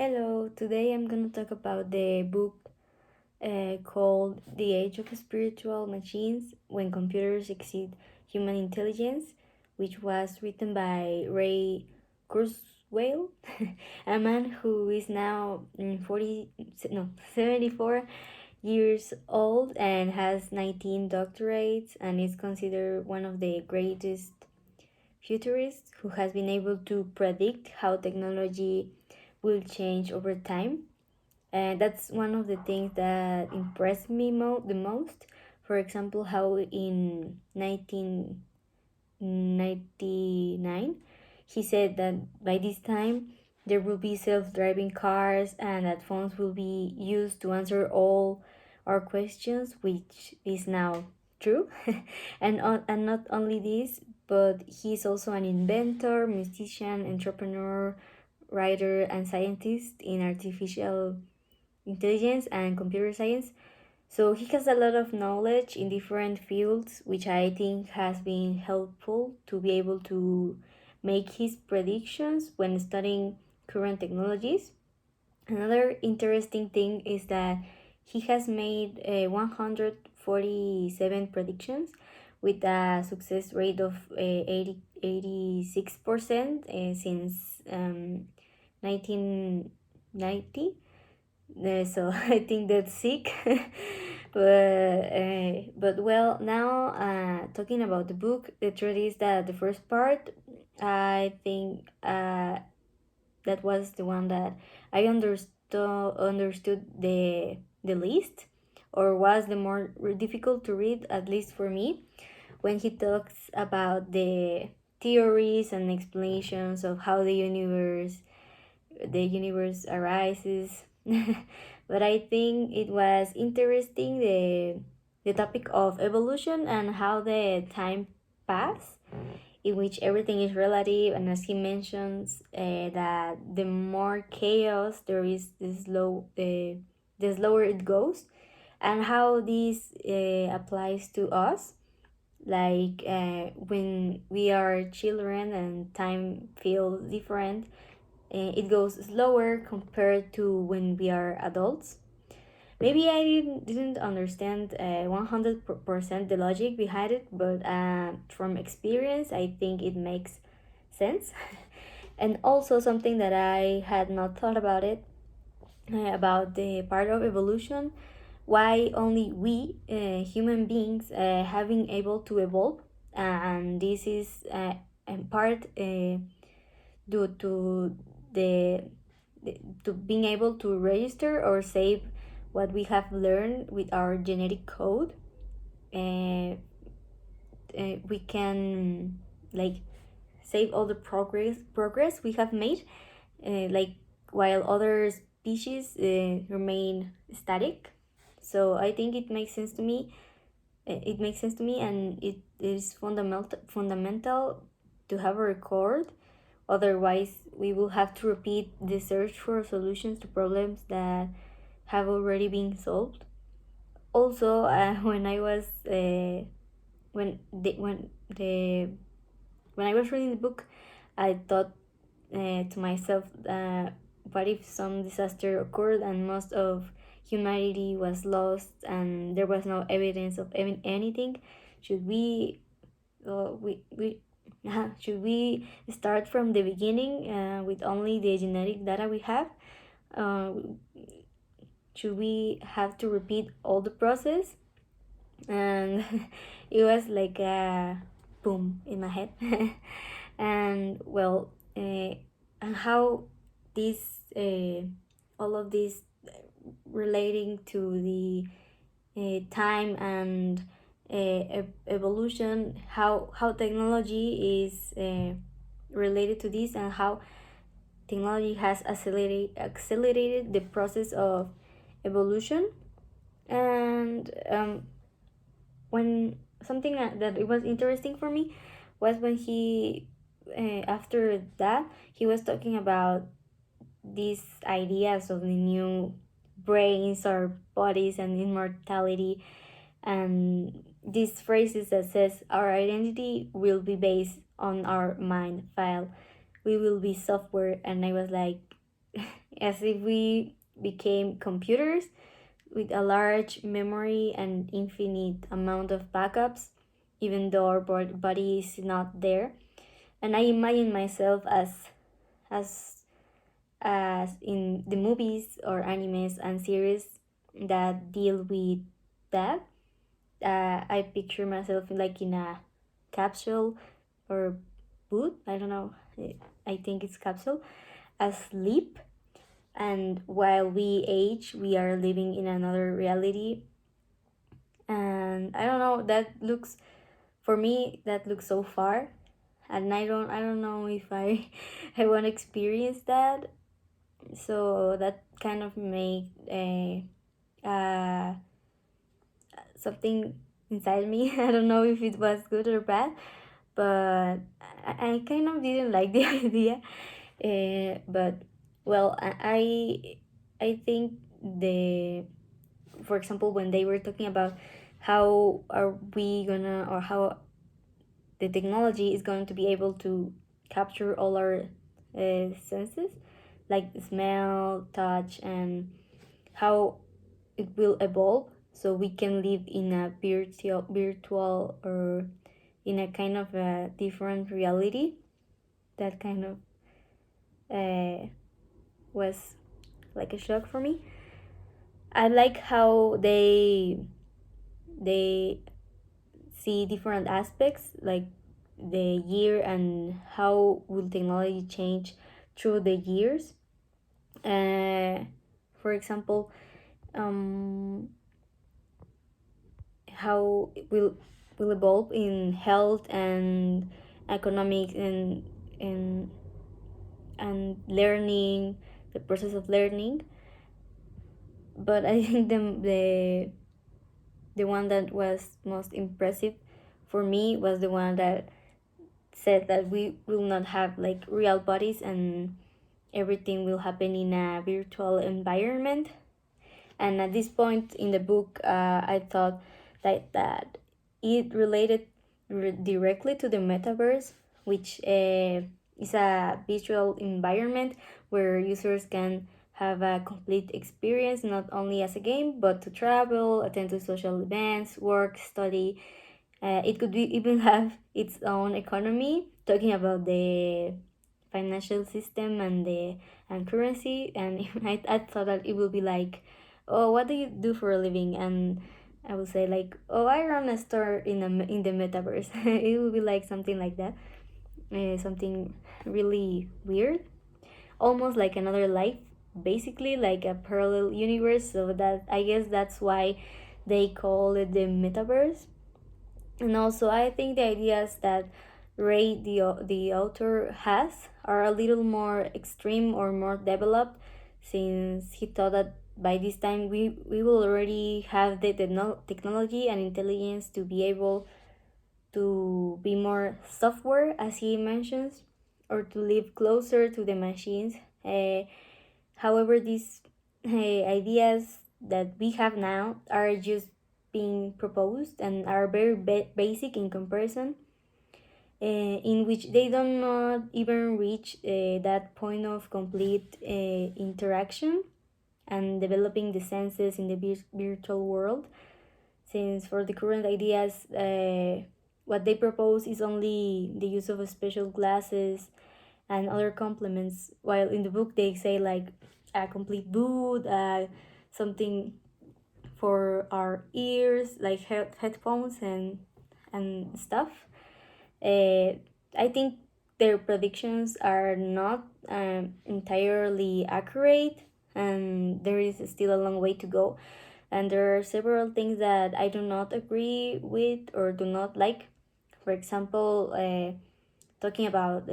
Hello, today I'm gonna talk about the book called The Age of Spiritual Machines When Computers Exceed Human Intelligence, which was written by Ray Kurzweil, a man who is now 74 years old and has 19 doctorates and is considered one of the greatest futurists who has been able to predict how technology will change over time. And that's one of the things that impressed me the most. For example, how in 1999 he said that by this time there will be self-driving cars and that phones will be used to answer all our questions, which is now true. And not only this, but he's also an inventor, musician, entrepreneur, writer, and scientist in artificial intelligence and computer science. So he has a lot of knowledge in different fields, which I think has been helpful to be able to make his predictions when studying current technologies. Another interesting thing is that he has made 147 predictions with a success rate of 86% since 1990. So I think that's sick. But well, now talking about the book, the truth is that the first part, I think that was the one that I understood the least, or was the more difficult to read, at least for me, when he talks about the theories and explanations of how the universe arises. But I think it was interesting the topic of evolution and how the time pass in which everything is relative, and as he mentions that the more chaos there is, the slower it goes, and how this applies to us, like when we are children and time feels different. It goes slower compared to when we are adults. Maybe I didn't understand 100% the logic behind it, but from experience, I think it makes sense. And also, something that I had not thought about it, about the part of evolution, why only we, human beings, have been able to evolve. And this is in part due to the to being able to register or save what we have learned with our genetic code. uh, we can, like, save all the progress we have made, like, while other species remain static. So I think it makes sense to me. It makes sense to me, and it is fundamental to have a record. Otherwise, we will have to repeat the search for solutions to problems that have already been solved. Also, when I was when I was reading the book, I thought to myself, what if some disaster occurred and most of humanity was lost and there was no evidence of anything? Should we should we start from the beginning with only the genetic data we have? Uh, should we have to repeat all the process? And it was like a boom in my head. And well, and how this all of this relating to the time and evolution, how technology is related to this, and how technology has accelerated the process of evolution. And when something that it was interesting for me was when he after that he was talking about these ideas of the new brains or bodies and immortality, and these phrases that says our identity will be based on our mind file, we will be software. And I was like, as if we became computers with a large memory and infinite amount of backups, even though our body is not there. And I imagine myself as as in the movies or animes and series that deal with that. I picture myself like in a capsule or boot. I don't know. I think it's capsule, asleep. And while we age, we are living in another reality. And I don't know. That looks for me. That looks so far, and I don't know if I I want to experience that. So that kind of made something inside me. I don't know if it was good or bad, but I kind of didn't like the idea. But well, I think the for example when they were talking about how are we gonna or how the technology is going to be able to capture all our senses like smell, touch, and how it will evolve so we can live in a virtual or in a kind of a different reality. That kind of was like a shock for me. I like how they see different aspects like the year and how will technology change through the years. uh, for example, um, how it will evolve in health and economics and and learning, the process of learning. But I think the one that was most impressive for me was the one that said that we will not have like real bodies and everything will happen in a virtual environment. And at this point in the book, I thought that it related directly to the metaverse, which is a visual environment where users can have a complete experience, not only as a game, but to travel, attend to social events, work, study. It could be even have its own economy, talking about the financial system and the and currency. And I thought that it will be like, oh, what do you do for a living? And I would say like, oh, I run a store in the metaverse. It will be like something like that, something really weird, almost like another life, basically like a parallel universe. So that I guess that's why they call it the metaverse. And also, I think the ideas that Ray, the author, has are a little more extreme or more developed, since he thought that by this time we will already have the technology and intelligence to be able to be more software, as he mentions, or to live closer to the machines. However, these ideas that we have now are just being proposed and are very basic in comparison, in which they do not even reach that point of complete interaction and developing the senses in the virtual world. Since for the current ideas, what they propose is only the use of special glasses and other complements, while in the book they say like a complete boot, something for our ears like headphones and stuff. I think their predictions are not entirely accurate, and there is still a long way to go. And there are several things that I do not agree with or do not like. For example, talking about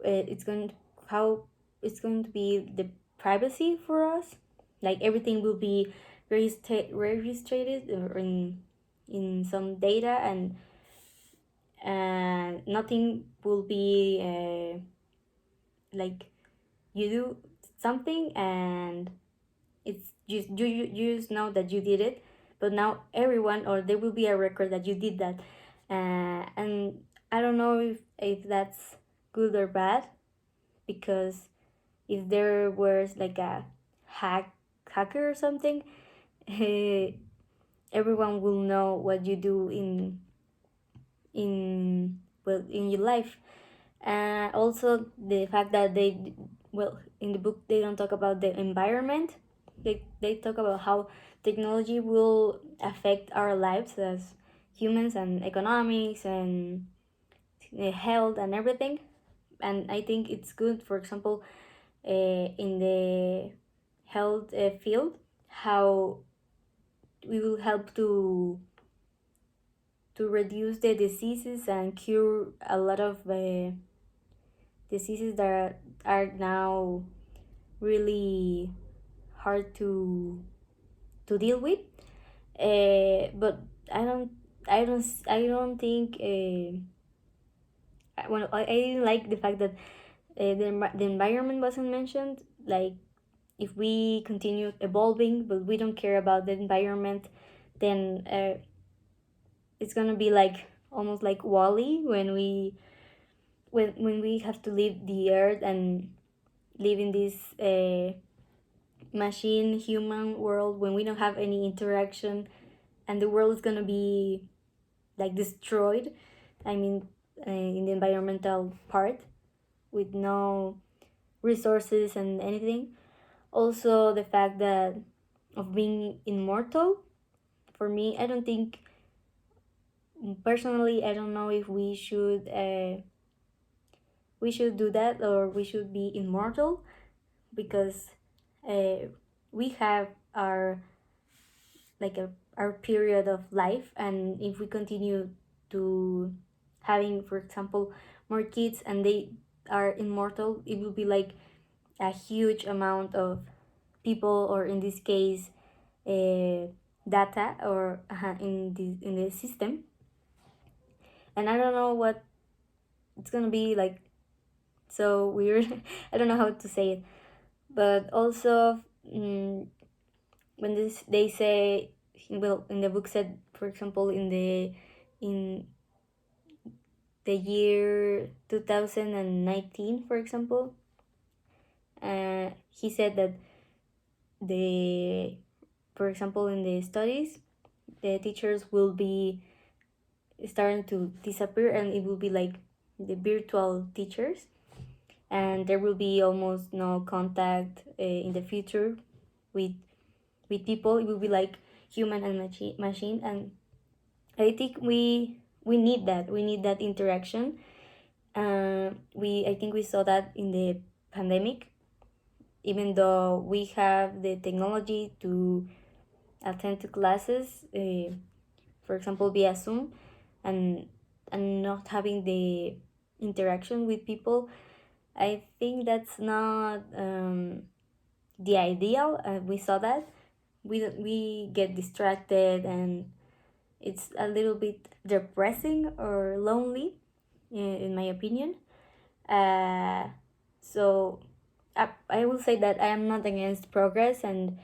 it's going how it's going to be the privacy for us. Like everything will be registered in some data, and nothing will be like you do something and it's just you just know that you did it, but now everyone or there will be a record that you did that. And I don't know if that's good or bad, because if there was like a hacker or something, everyone will know what you do in your life. Also the fact that in the book they don't talk about the environment. They talk about how technology will affect our lives as humans and economics and health and everything. And I think it's good, for example, in the health field, how we will help to reduce the diseases and cure a lot of diseases that are now really hard to deal with. But I don't I don't think well, I didn't like the fact that the environment wasn't mentioned. Like, if we continue evolving but we don't care about the environment, then it's gonna be like almost like Wall-E, when we have to leave the earth and live in this machine human world, when we don't have any interaction, and the world is gonna be like destroyed. I mean, in the environmental part, with no resources and anything. Also, the fact that of being immortal, for me, I don't think, personally, I don't know if we should do that, or we should be immortal, because uh, we have our like our period of life, and if we continue to having, for example, more kids and they are immortal, it will be like a huge amount of people, or in this case, uh, data, or in the system. And I don't know what it's gonna be like, so weird. I don't know how to say it. But also, when they say, well, in the book said, for example, in the year 2019, for example, he said that the for example, in the studies, the teachers will be starting to disappear, and it will be like the virtual teachers, and there will be almost no contact in the future with people. It will be like human and machine. And I think we need that. We need that interaction. We I think we saw that in the pandemic. Even though we have the technology to attend to classes, for example, via Zoom, and not having the interaction with people, I think that's not the ideal. We saw that we get distracted, and it's a little bit depressing or lonely, in my opinion. So I will say that I am not against progress and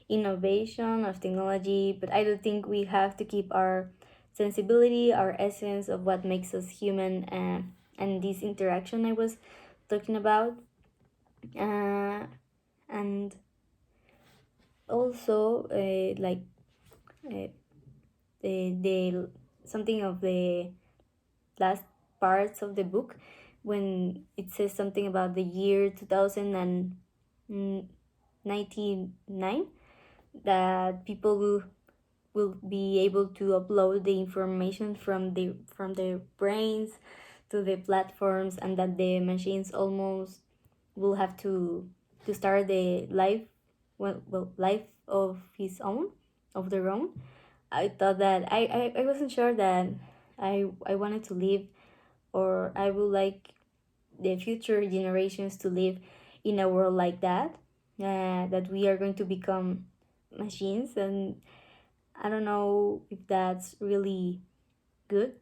innovation of technology, but I do think we have to keep our sensibility, our essence of what makes us human, and this interaction I was talking about. Uh, and also, like uh, the something of the last parts of the book, when it says something about the year 2099, that people will be able to upload the information from their brains to the platforms, and that the machines almost will have to start the life, life of his own of their own. I thought that I wasn't sure that I wanted to live, or I would like the future generations to live in a world like that, that we are going to become machines. And I don't know if that's really good.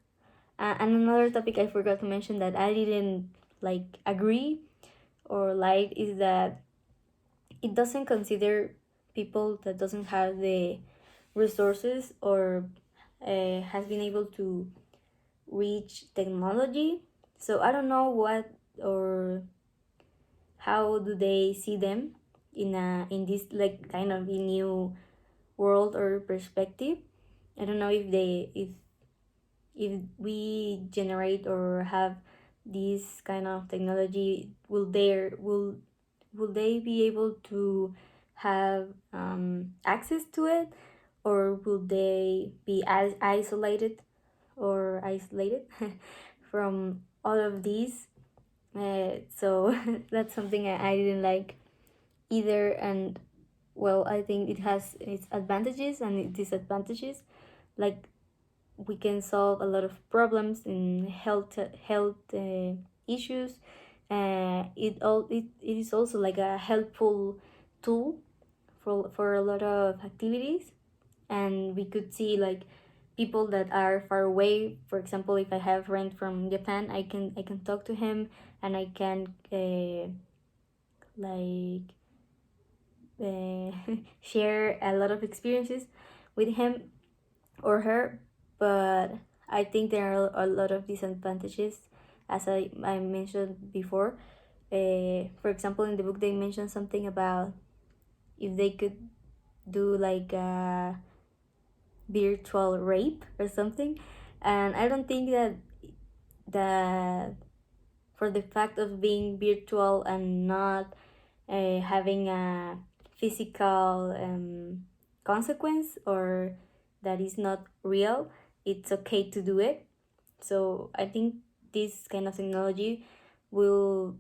And another topic I forgot to mention that I didn't like agree or like is that it doesn't consider people that doesn't have the resources, or has been able to reach technology. So I don't know what or how do they see them in this like kind of a new world or perspective. I don't know if if we generate or have this kind of technology, will they be able to have access to it, or will they be as isolated from all of these? So that's something I didn't like either. And well, I think it has its advantages and its disadvantages. Like, we can solve a lot of problems in health issues. It is also like a helpful tool for a lot of activities. And we could see like people that are far away. For example, if I have a friend from Japan, I can talk to him, and I can like uh, share a lot of experiences with him or her. But I think there are a lot of disadvantages, as I mentioned before. For example, in the book they mentioned something about if they could do like a virtual rape or something. And I don't think that for the fact of being virtual and not having a physical consequence, or that is not real, it's okay to do it. So I think this kind of technology will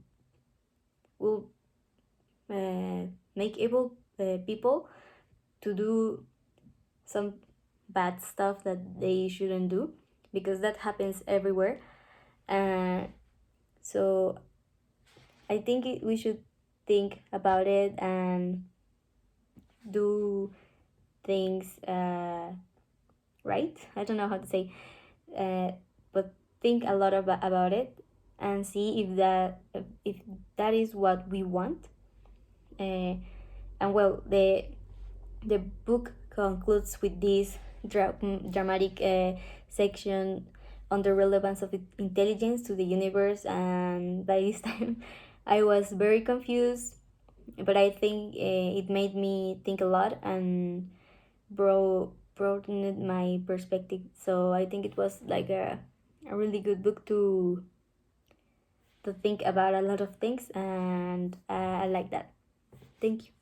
will uh, make able people to do some bad stuff that they shouldn't do, because that happens everywhere. uh, so I think we should think about it and do things right. I don't know how to say, uh, but think a lot about it, and see if that is what we want. Uh, and well, the book concludes with this dramatic section on the relevance of intelligence to the universe. And by this time, I was very confused, but I think it made me think a lot and broadened my perspective. So I think it was like a really good book to think about a lot of things, and I like that. Thank you.